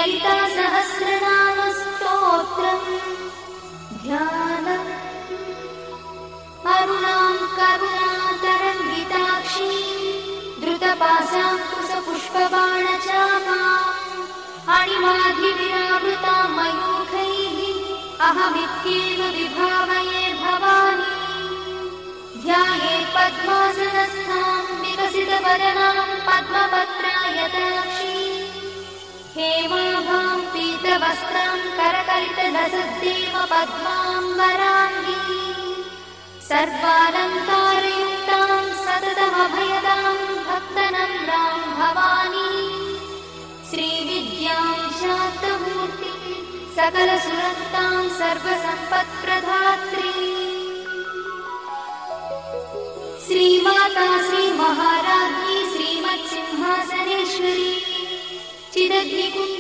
ललिता सहस्रनाम स्तोत्रम् ध्यानम् अरुणां करुणातरङ्गिताक्षीं द्रुतपाशाङ्कुशपुष्पबाणचापाम् अणिमाधिविरावृतां मयूखैः अहमित्येव विभावये भवानी। ध्यायेत् पद्मासनस्थां विकसितवदनां पद्मपत्रायताक्षीं हेमाभां पीतवस्त्रां करकलितलसद्देव पद्माम्बराङ्गी सर्वालङ्कारयुक्तां सततमभयदां भक्तनम्रां भवानी। श्रीविद्यां शान्तमूर्तिं सकलसुरक्तां सर्वसम्पत्प्रदात्री श्रीमाता श्रीमहाराज्ञी श्रीमत्सिंहासनेश्वरी चिदग्निकुण्ड